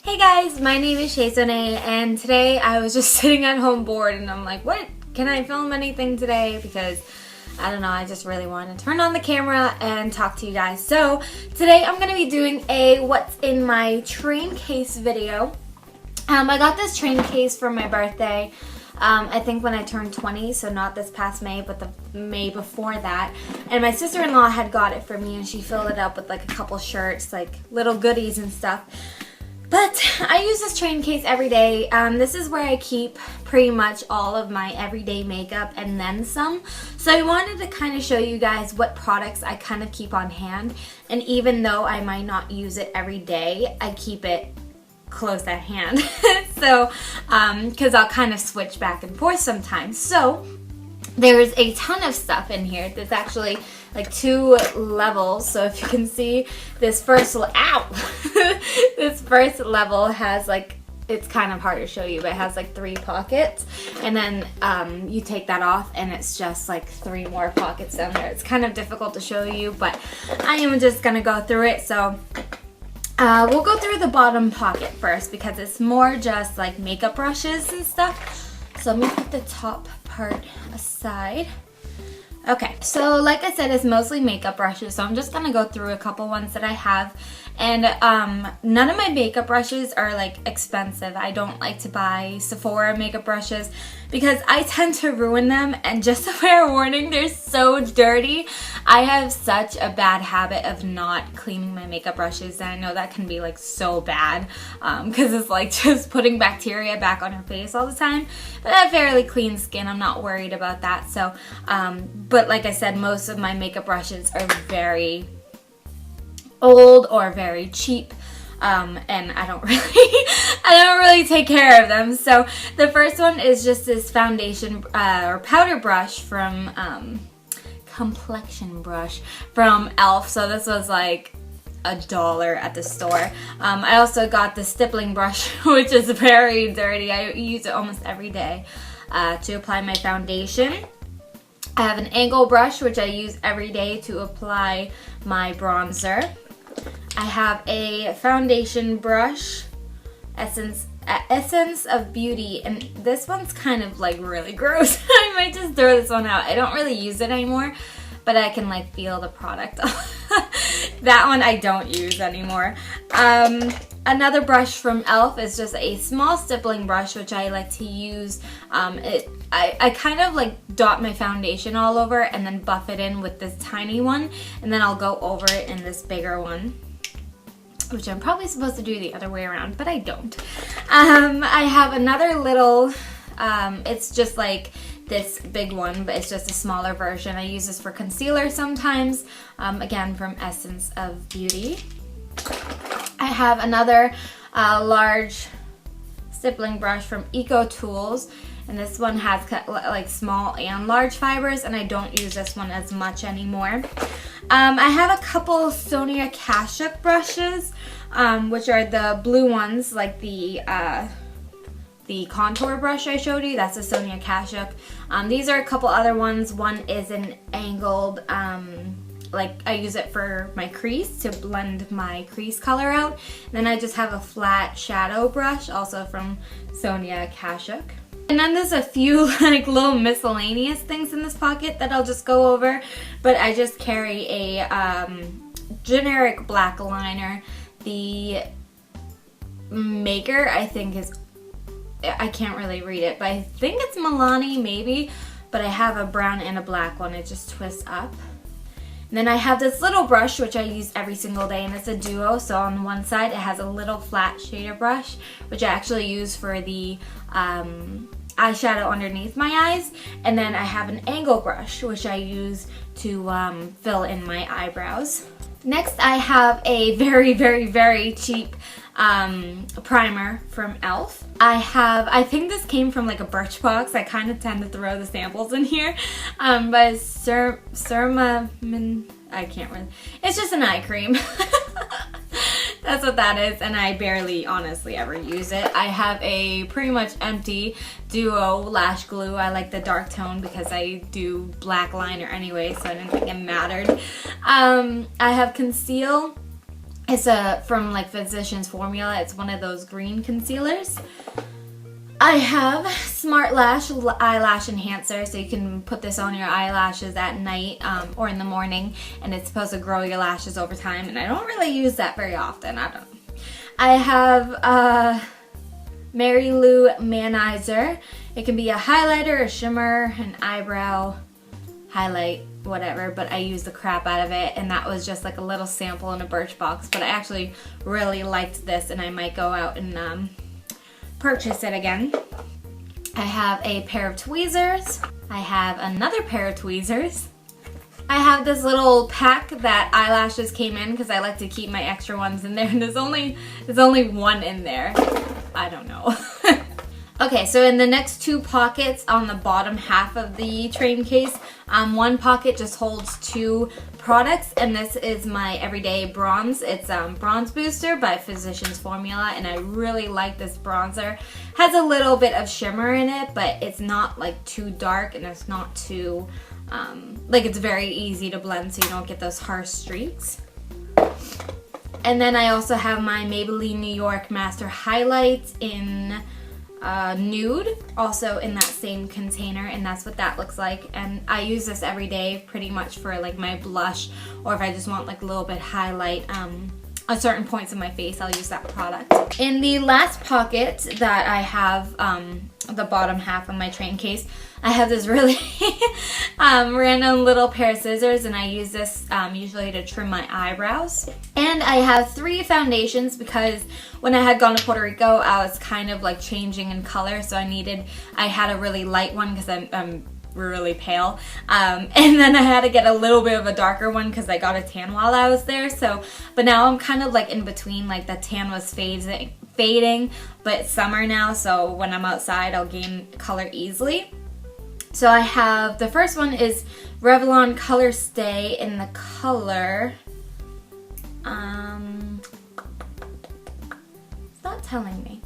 Hey guys, my name is Shaysone, and today I was just sitting at home bored and I'm like, what? Can I film anything today? Because I don't know, I just really wanted to turn on the camera and talk to you guys. So today I'm going to be doing a what's in my train case video. I got this train case for my birthday. I think when I turned 20, so not this past May, but the May before that. And my sister-in-law had got it for me and she filled it up with like a couple shirts, like little goodies and stuff. But I use this train case every day. This is where I keep pretty much all of my everyday makeup and then some. So I wanted to kind of show you guys what products I kind of keep on hand. And even though I might not use it every day, I keep it close at hand. So, because I'll kind of switch back and forth sometimes. So there's a ton of stuff in here. There's actually like 2 levels. So if you can see this first, this first level has like, it's kind of hard to show you, but it has like 3 pockets. And then you take that off and it's just like 3 more pockets down there. It's kind of difficult to show you, but I am just gonna go through it. So we'll go through the bottom pocket first because it's more just like makeup brushes and stuff. So let me put the top part aside. Okay, so like I said, it's mostly makeup brushes, so I'm just gonna go through a couple ones that I have. And none of my makeup brushes are like expensive. I don't like to buy Sephora makeup brushes because I tend to ruin them, and just a fair warning, they're so dirty. I have such a bad habit of not cleaning my makeup brushes, and I know that can be like so bad because it's like just putting bacteria back on your face all the time. But I have fairly clean skin, I'm not worried about that. So, but like I said, most of my makeup brushes are very old or very cheap, and I don't really take care of them. So the first one is just this foundation or powder brush from complexion brush from e.l.f. So this was like $1 at the store. I also got the stippling brush, which is very dirty. I use it almost every day to apply my foundation. I have an angle brush, which I use every day to apply my bronzer. I have a foundation brush, Essence of Beauty, and this one's kind of like really gross. I might just throw this one out. I don't really use it anymore, but I can like feel the product. That one I don't use anymore. Another brush from e.l.f. is just a small stippling brush, which I like to use. I kind of like dot my foundation all over and then buff it in with this tiny one, and then I'll go over it in this bigger one, which I'm probably supposed to do the other way around, but I don't. I have another little, it's just like this big one, but it's just a smaller version. I use this for concealer sometimes, again from Essence of Beauty. I have another large stippling brush from Eco Tools, and this one has like small and large fibers, and I don't use this one as much anymore. I have a couple Sonia Kashuk brushes, which are the blue ones, like the contour brush I showed you. That's a Sonia Kashuk. These are a couple other ones. One is an angled, like I use it for my crease to blend my crease color out. And then I just have a flat shadow brush, also from Sonia Kashuk. And then there's a few like little miscellaneous things in this pocket that I'll just go over, but I just carry a generic black liner. The maker, I think, is, I can't really read it, but I think it's Milani maybe, but I have a brown and a black one. It just twists up. And then I have this little brush, which I use every single day, and it's a duo. So on one side it has a little flat shader brush, which I actually use for the eyeshadow underneath my eyes. And then I have an angle brush, which I use to fill in my eyebrows. Next I have a very, very, very cheap primer from e.l.f. I think this came from like a Birchbox. I kind of tend to throw the samples in here. But Ceramamin, I can't really, it's just an eye cream. That's what that is, and I barely honestly ever use it. I have a pretty much empty Duo lash glue. I like the dark tone because I do black liner anyway, so I didn't think it mattered. I have conceal It's from like Physicians Formula. It's one of those green concealers. I have Smart Lash eyelash enhancer, so you can put this on your eyelashes at night or in the morning, and it's supposed to grow your lashes over time, and I don't really use that very often. I have Mary Lou Manizer. It can be a highlighter, a shimmer, an eyebrow highlight, whatever, but I use the crap out of it, and that was just like a little sample in a Birchbox, but I actually really liked this, and I might go out and purchase it again. I have a pair of tweezers. I have another pair of tweezers. I have this little pack that eyelashes came in because I like to keep my extra ones in there, and there's only one in there. I don't know. Okay, so in the next two pockets on the bottom half of the train case, one pocket just holds two products, and this is my everyday bronze. It's Bronze Booster by Physicians Formula, and I really like this bronzer. Has a little bit of shimmer in it, but it's not like too dark, and it's not too, like it's very easy to blend so you don't get those harsh streaks. And then I also have my Maybelline New York Master Highlights in nude, also in that same container, and that's what that looks like. And I use this every day pretty much for like my blush, or if I just want like a little bit highlight on certain points of my face, I'll use that product. In the last pocket that I have, the bottom half of my train case, I have this really random little pair of scissors, and I use this usually to trim my eyebrows. And I have 3 foundations because when I had gone to Puerto Rico, I was kind of like changing in color, so I had a really light one because I'm really pale, and then I had to get a little bit of a darker one because I got a tan while I was there. So, but now I'm kind of like in between, like the tan was fading, but it's summer now, so when I'm outside I'll gain color easily. So I have, the first one is Revlon Color Stay in the color, it's not telling me.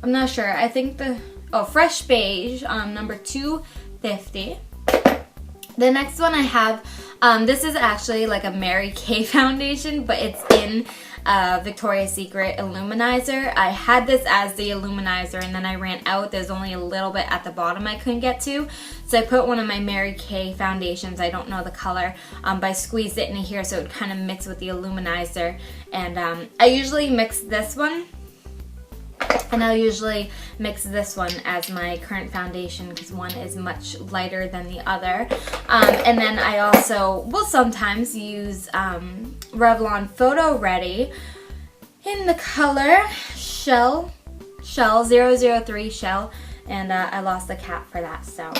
I'm not sure. I think Fresh Beige, number 250. The next one I have, this is actually like a Mary Kay foundation, but it's in Victoria's Secret Illuminizer. I had this as the Illuminizer, and then I ran out. There's only a little bit at the bottom I couldn't get to, so I put one of my Mary Kay foundations, I don't know the color, but I squeezed it in here so it would kind of mix with the Illuminizer. And I usually mix this one, and I'll usually mix this one as my current foundation because one is much lighter than the other. And then I also will sometimes use Revlon Photo Ready in the color Shell 003 Shell, and I lost the cap for that, so.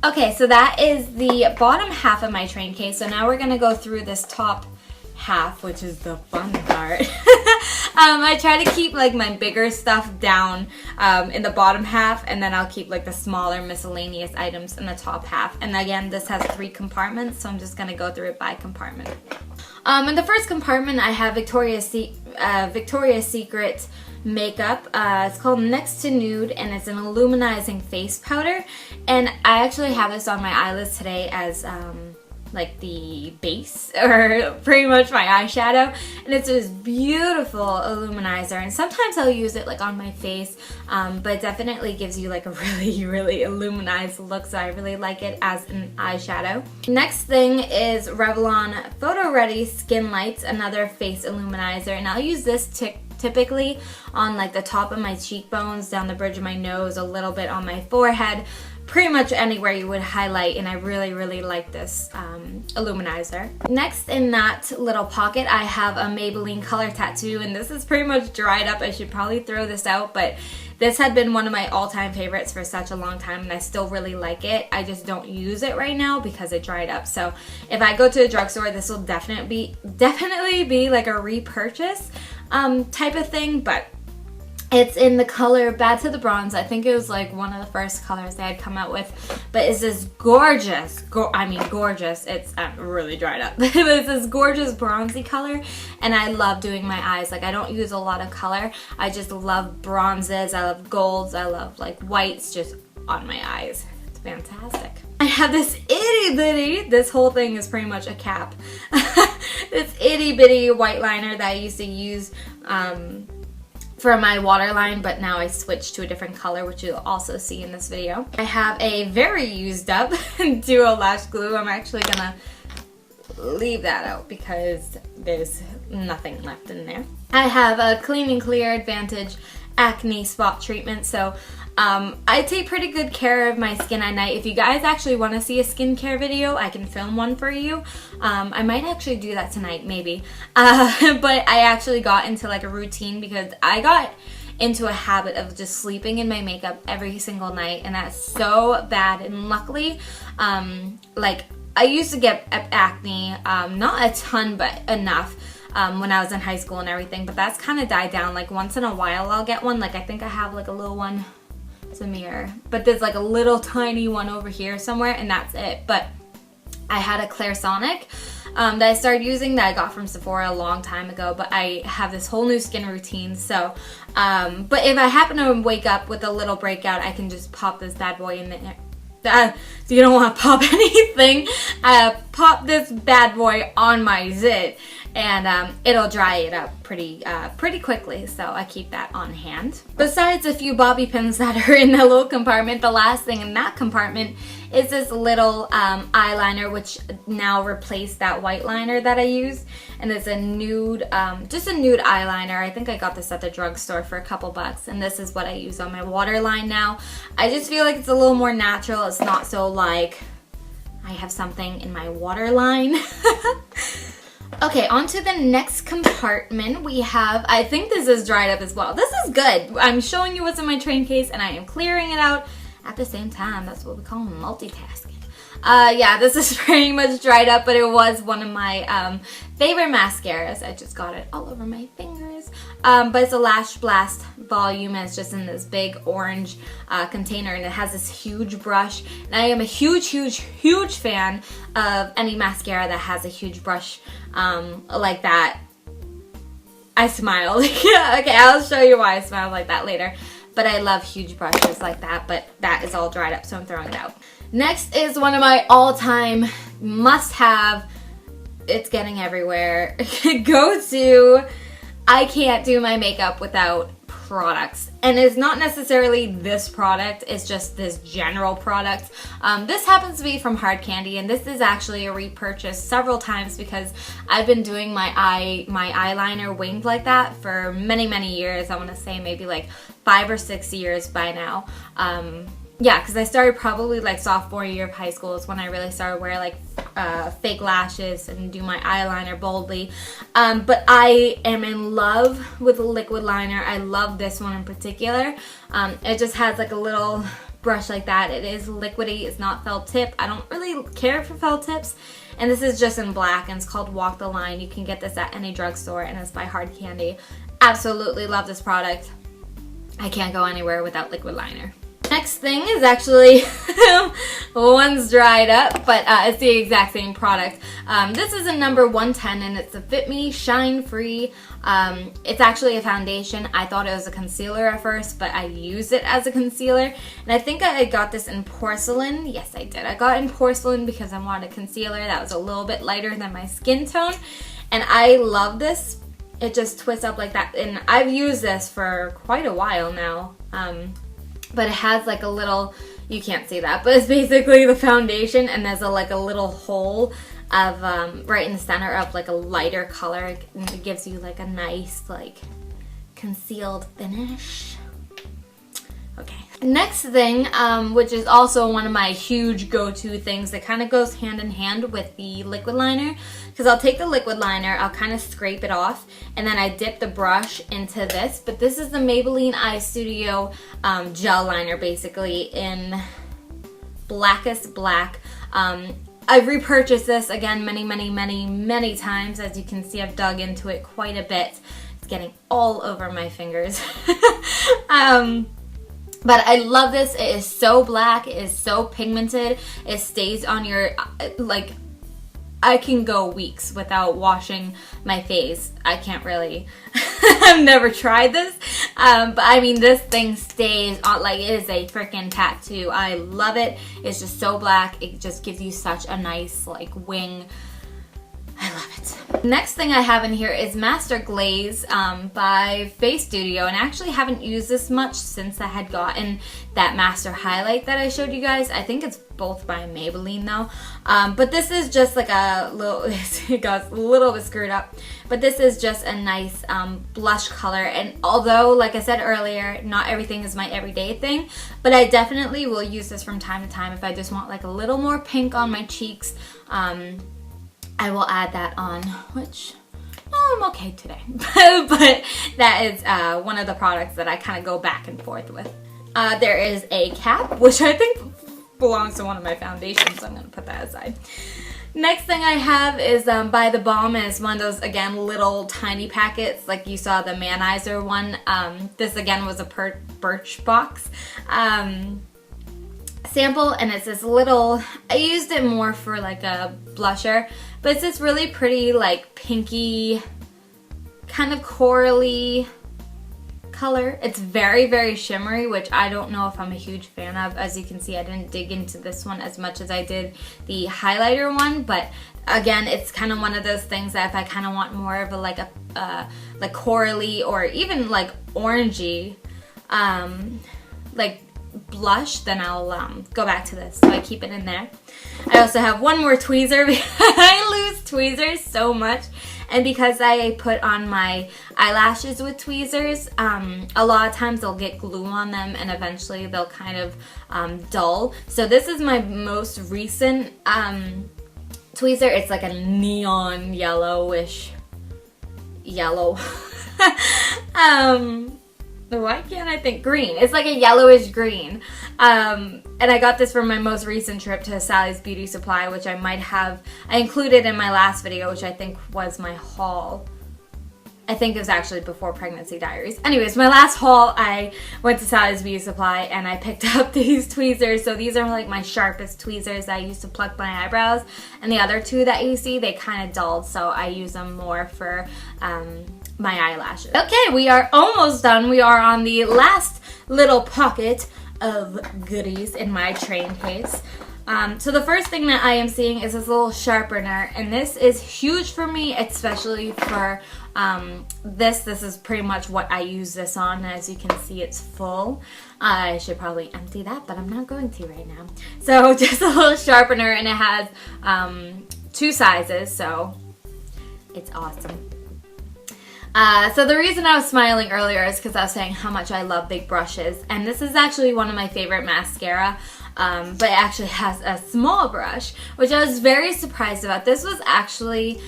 Okay, so that is the bottom half of my train case. So now we're gonna go through this top half, which is the fun part. I try to keep like my bigger stuff down in the bottom half, and then I'll keep like the smaller miscellaneous items in the top half. And again, this has 3 compartments, so I'm just gonna go through it by compartment. In the first compartment, I have Victoria's Secret makeup. It's called Next to Nude, and it's an illuminizing face powder. And I actually have this on my eyelids today as like the base, or pretty much my eyeshadow, and it's this beautiful illuminizer, and sometimes I'll use it like on my face, but it definitely gives you like a really illuminized look, so I really like it as an eyeshadow. Next thing is Revlon Photo Ready Skin Lights, another face illuminizer, and I'll use this typically on like the top of my cheekbones, down the bridge of my nose, a little bit on my forehead, pretty much anywhere you would highlight, and I really like this illuminizer. Next in that little pocket, I have a Maybelline Color Tattoo, and this is pretty much dried up. I should probably throw this out, but this had been one of my all-time favorites for such a long time, and I still really like it. I just don't use it right now because it dried up. So if I go to a drugstore, this will definitely be like a repurchase type of thing, but it's in the color Bad to the Bronze. I think it was like one of the first colors they had come out with, but it's this gorgeous, gorgeous, it's really dried up. It's this gorgeous bronzy color, and I love doing my eyes. Like, I don't use a lot of color. I just love bronzes, I love golds, I love like whites just on my eyes. It's fantastic. I have this itty bitty, this whole thing is pretty much a cap, this itty bitty white liner that I used to use for my waterline, but now I switched to a different color, which you'll also see in this video. I have a very used up Duo Lash Glue. I'm actually gonna leave that out because there's nothing left in there. I have a Clean and Clear Advantage Acne Spot Treatment. So I take pretty good care of my skin at night. If you guys actually want to see a skincare video, I can film one for you. I might actually do that tonight, maybe. But I actually got into like a routine because I got into a habit of just sleeping in my makeup every single night, and that's so bad. And luckily, like I used to get acne, not a ton, but enough. When I was in high school and everything, but that's kind of died down. Like once in a while I'll get one. Like I think I have like a little one. It's a mirror, but there's like a little tiny one over here somewhere, and that's it. But I had a Clairsonic that I started using that I got from Sephora a long time ago, but I have this whole new skin routine. So but if I happen to wake up with a little breakout, I can just pop this bad boy in there. So you don't want to pop anything. Pop this bad boy on my zit, and it'll dry it up pretty quickly, so I keep that on hand. Besides a few bobby pins that are in the little compartment, the last thing in that compartment is this little eyeliner, which now replaced that white liner that I used, and it's a nude, just a nude eyeliner. I think I got this at the drugstore for a couple bucks, and this is what I use on my waterline now. I just feel like it's a little more natural. It's not so like I have something in my waterline. Okay, on to the next compartment. We have, I think this is dried up as well. This is good. I'm showing you what's in my train case and I am clearing it out at the same time. That's what we call multitasking. Yeah, this is pretty much dried up, but it was one of my favorite mascaras. I just got it all over my fingers. But it's a Lash Blast Volume, and it's just in this big orange container, and it has this huge brush. And I am a huge fan of any mascara that has a huge brush like that. I smiled. Yeah, okay, I'll show you why I smiled like that later. But I love huge brushes like that, but that is all dried up, so I'm throwing it out. Next is one of my all-time must-have, it's getting everywhere, go-to, I can't do my makeup without products. And it's not necessarily this product, it's just this general product. This happens to be from Hard Candy, and this is actually a repurchase several times because I've been doing my eyeliner winged like that for many years. I want to say maybe like 5 or 6 years by now. Yeah, because I started probably like sophomore year of high school is when I really started wearing like fake lashes and do my eyeliner boldly. But I am in love with a liquid liner. I love this one in particular. It just has like a little brush like that. It is liquidy. It's not felt tip. I don't really care for felt tips. And this is just in black, and it's called Walk the Line. You can get this at any drugstore, and it's by Hard Candy. Absolutely love this product. I can't go anywhere without liquid liner. Next thing is actually, one's dried up, but it's the exact same product. This is a number 110, and it's a Fit Me Shine Free. It's actually a foundation. I thought it was a concealer at first, but I use it as a concealer. And I think I got this in porcelain. Yes, I did. I got it in porcelain because I wanted a concealer that was a little bit lighter than my skin tone. And I love this. It just twists up like that. And I've used this for quite a while now. But it has like a little, you can't see that, but it's basically the foundation, and there's like a little hole of right in the center of like a lighter color, and it gives you like a nice like concealed finish. Okay. Next thing, which is also one of my huge go-to things that kind of goes hand in hand with the liquid liner, because I'll take the liquid liner, I'll kind of scrape it off, and then I dip the brush into this. But this is the Maybelline Eye Studio gel liner, basically in blackest black. I've repurchased this again many times. As you can see, I've dug into it quite a bit. It's getting all over my fingers. But I love this. It is so black. It is so pigmented. It stays on your, like, I can go weeks without washing my face. I can't really. I've never tried this. But I mean, this thing stays on, like, it is a freaking tattoo. I love it. It's just so black. It just gives you such a nice, like, wing. I love it. Next thing I have in here is Master Glaze by Face Studio, and I actually haven't used this much since I had gotten that Master Highlight that I showed you guys. I think it's both by Maybelline though. But this is just like a little, it got a little bit screwed up, but this is just a nice blush color. And although, like I said earlier, not everything is my everyday thing, but I definitely will use this from time to time if I just want like a little more pink on my cheeks. I will add that on, which, no, I'm okay today. But that is one of the products that I kind of go back and forth with. There is a cap, which I think belongs to one of my foundations, so I'm going to put that aside. Next thing I have is by The Balm, and it's one of those, again, little tiny packets, like you saw the Manizer one. This, again, was a Birchbox sample, and it's this little, I used it more for like a blusher, but it's this really pretty like pinky kind of corally color. It's very, very shimmery, which I don't know if I'm a huge fan of. As you can see, I didn't dig into this one as much as I did the highlighter one, but again, it's kind of one of those things that if I kind of want more of a like corally or even like orangey like blush, then I'll go back to this, so I keep it in there. I also have one more tweezer because I lose tweezers so much, and because I put on my eyelashes with tweezers, a lot of times they'll get glue on them and eventually they'll kind of dull. So this is my most recent tweezer. It's like a neon yellowish yellow. Why can't I think? Green. It's like a yellowish green. And I got this from my most recent trip to Sally's Beauty Supply, which I might have, I included in my last video, which I think was my haul. I think it was actually before Pregnancy Diaries. Anyways, my last haul, I went to Sally's Beauty Supply and I picked up these tweezers. So these are like my sharpest tweezers that I used to pluck my eyebrows. And the other two that you see, they kind of dulled. So I use them more for my eyelashes. Okay, we are almost done. We are on the last little pocket of goodies in my train case. So the first thing that I am seeing is this little sharpener, and this is huge for me, especially for this is pretty much what I use this on. As you can see, it's full. I should probably empty that, but I'm not going to right now. So just a little sharpener, and it has 2 sizes, so it's awesome. So the reason I was smiling earlier is because I was saying how much I love big brushes, and this is actually one of my favorite mascara, but it actually has a small brush, which I was very surprised about. This was actually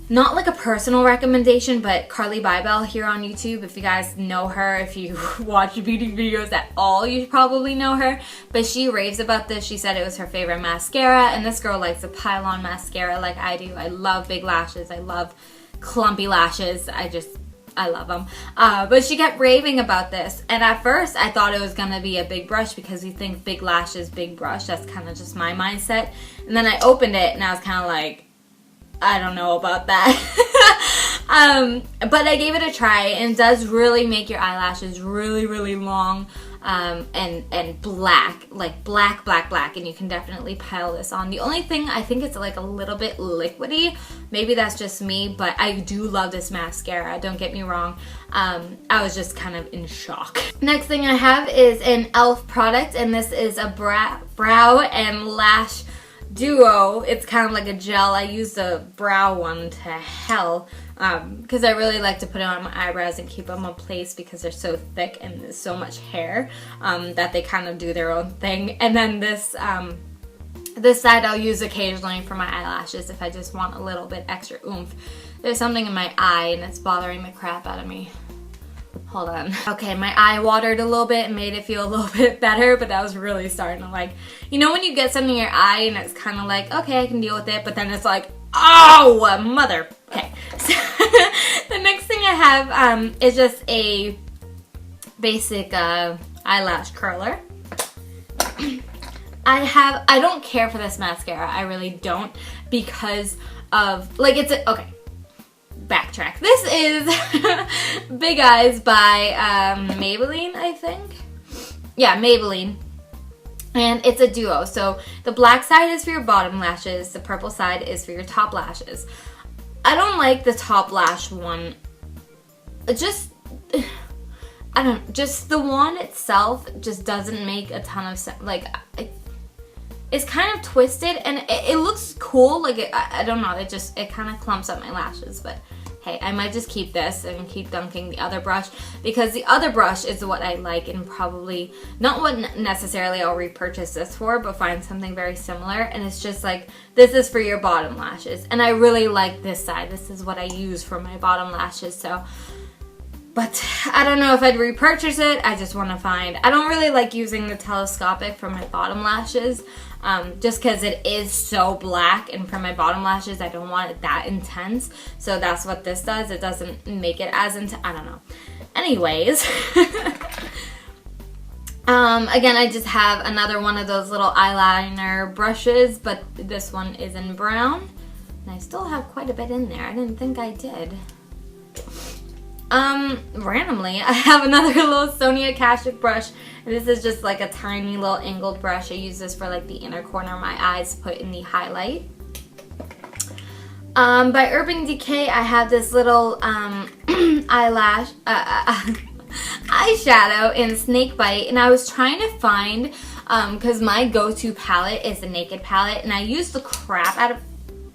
not like a personal recommendation, but Carly Bybel here on YouTube, if you guys know her, if you watch beauty videos at all, you probably know her, but she raves about this. She said it was her favorite mascara, and this girl likes a pile-on mascara like I do. I love big lashes. I love clumpy lashes. I love them. But she kept raving about this, and at first I thought it was gonna be a big brush because you think big lashes, big brush. That's kind of just my mindset. And then I opened it and I was kind of like, I don't know about that. But I gave it a try, and it does really make your eyelashes really, really long and black, like black, and you can definitely pile this on. The only thing, I think it's like a little bit liquidy. Maybe that's just me, but I do love this mascara, don't get me wrong. I was just kind of in shock. Next thing I have is an e.l.f. product, and this is a brow and lash duo. It's kind of like a gel. I use the brow one to hell because I really like to put it on my eyebrows and keep them in place because they're so thick and there's so much hair that they kind of do their own thing. And then this this side I'll use occasionally for my eyelashes if I just want a little bit extra oomph. There's something in my eye and it's bothering the crap out of me. Hold on. Okay, my eye watered a little bit and made it feel a little bit better, but that was really starting to like, you know when you get something in your eye and it's kind of like, okay, I can deal with it, but then it's like, oh, mother. Okay, so the next thing I have is just a basic eyelash curler. I don't care for this mascara, I really don't, because of, like, okay. backtrack. This is Big Eyes by Maybelline, I think. Yeah, Maybelline. And it's a duo. So the black side is for your bottom lashes. The purple side is for your top lashes. I don't like the top lash one. Just the one itself just doesn't make a ton of sense. Like, it's kind of twisted and it looks cool. Like, I don't know. It kind of clumps up my lashes, but hey, I might just keep this and keep dunking the other brush, because the other brush is what I like and probably not what necessarily I'll repurchase this for, but find something very similar. And it's just like, this is for your bottom lashes. And I really like this side. This is what I use for my bottom lashes. So, but I don't know if I'd repurchase it. I just want to find, I don't really like using the telescopic for my bottom lashes, just because it is so black, and for my bottom lashes I don't want it that intense. So that's what this does. It doesn't make it as intense. I don't know. Anyways, again, I just have another one of those little eyeliner brushes, but this one is in brown, and I still have quite a bit in there. I didn't think I did. Randomly, I have another little Sonia Kashuk brush. And this is just like a tiny little angled brush. I use this for like the inner corner of my eyes to put in the highlight. By Urban Decay, I have this little eyelash eyeshadow in Snakebite, and I was trying to find, because my go-to palette is the Naked palette, and I used the crap out of,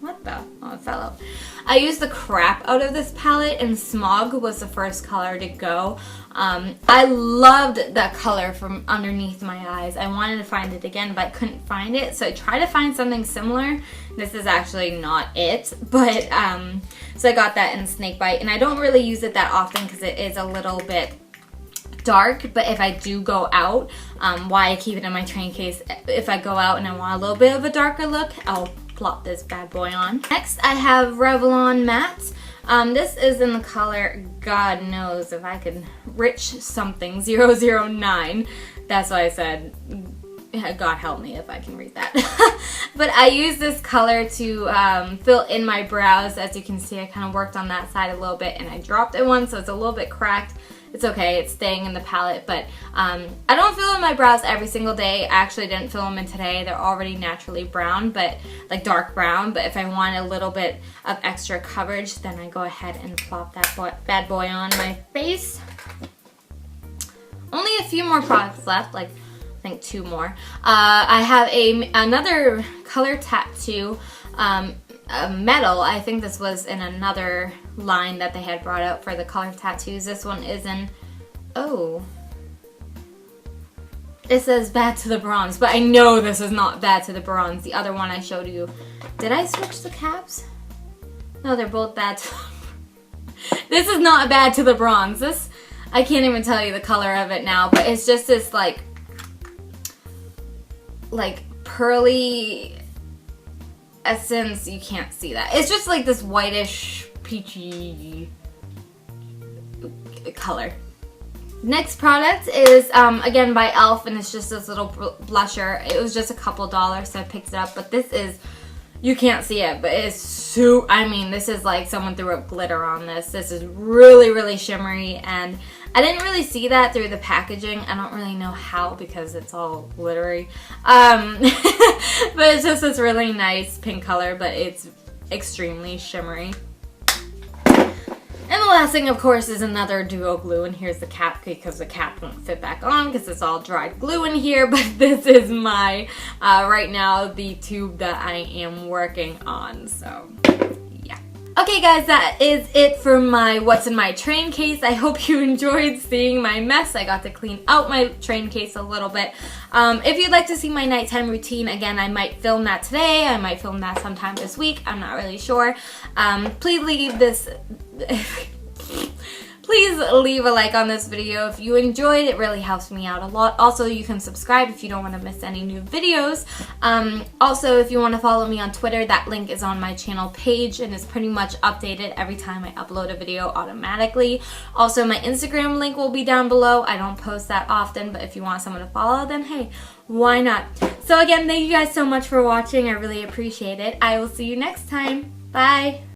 what the, oh, it fell out. I used the crap out of this palette, and Smog was the first color to go. I loved that color from underneath my eyes. I wanted to find it again, but I couldn't find it, so I tried to find something similar. This is actually not it, but so I got that in Snakebite, and I don't really use it that often because it is a little bit dark, but if I do go out, why I keep it in my train case, if I go out and I want a little bit of a darker look, I'll plop this bad boy on. Next, I have Revlon Matte. This is in the color, God knows if I could, Rich something, 009. That's why I said, God help me if I can read that. But I use this color to fill in my brows. As you can see, I kind of worked on that side a little bit, and I dropped it once, so it's a little bit cracked. It's okay, it's staying in the palette, but I don't fill in my brows every single day. I actually didn't fill them in today. They're already naturally brown, but like dark brown, but if I want a little bit of extra coverage, then I go ahead and plop that bad boy on my face. Only a few more products left, like I think 2 more. I have another color tattoo, metal. I think this was in another line that they had brought out for the color tattoos. This one is in, oh, it says Bad to the Bronze, but I know this is not Bad to the Bronze. The other one I showed you, did I switch the caps? No, they're both Bad to This is not Bad to the Bronze. This, I can't even tell you the color of it now, but it's just this like pearly essence. You can't see that. It's just like this whitish peachy color. Next product is again by e.l.f. and it's just this little blusher. It was just a couple dollars, so I picked it up, but this is, you can't see it, but it's so, I mean, this is like someone threw up glitter on this. This is really, really shimmery, and I didn't really see that through the packaging. I don't really know how because it's all glittery. But it's just this really nice pink color, but it's extremely shimmery. And the last thing, of course, is another duo glue, and here's the cap because the cap won't fit back on because it's all dried glue in here, but this is my, right now, the tube that I am working on, so yeah. Okay guys, that is it for my what's in my train case. I hope you enjoyed seeing my mess. I got to clean out my train case a little bit. If you'd like to see my nighttime routine, again, I might film that today. I might film that sometime this week. I'm not really sure. Please leave this... Please leave a like on this video if you enjoyed. It really helps me out a lot. Also, you can subscribe if you don't want to miss any new videos. Also, if you want to follow me on Twitter, that link is on my channel page and is pretty much updated every time I upload a video automatically. Also, my Instagram link will be down below. I don't post that often, but if you want someone to follow, then hey, why not? So again, thank you guys so much for watching. I really appreciate it. I will see you next time. Bye!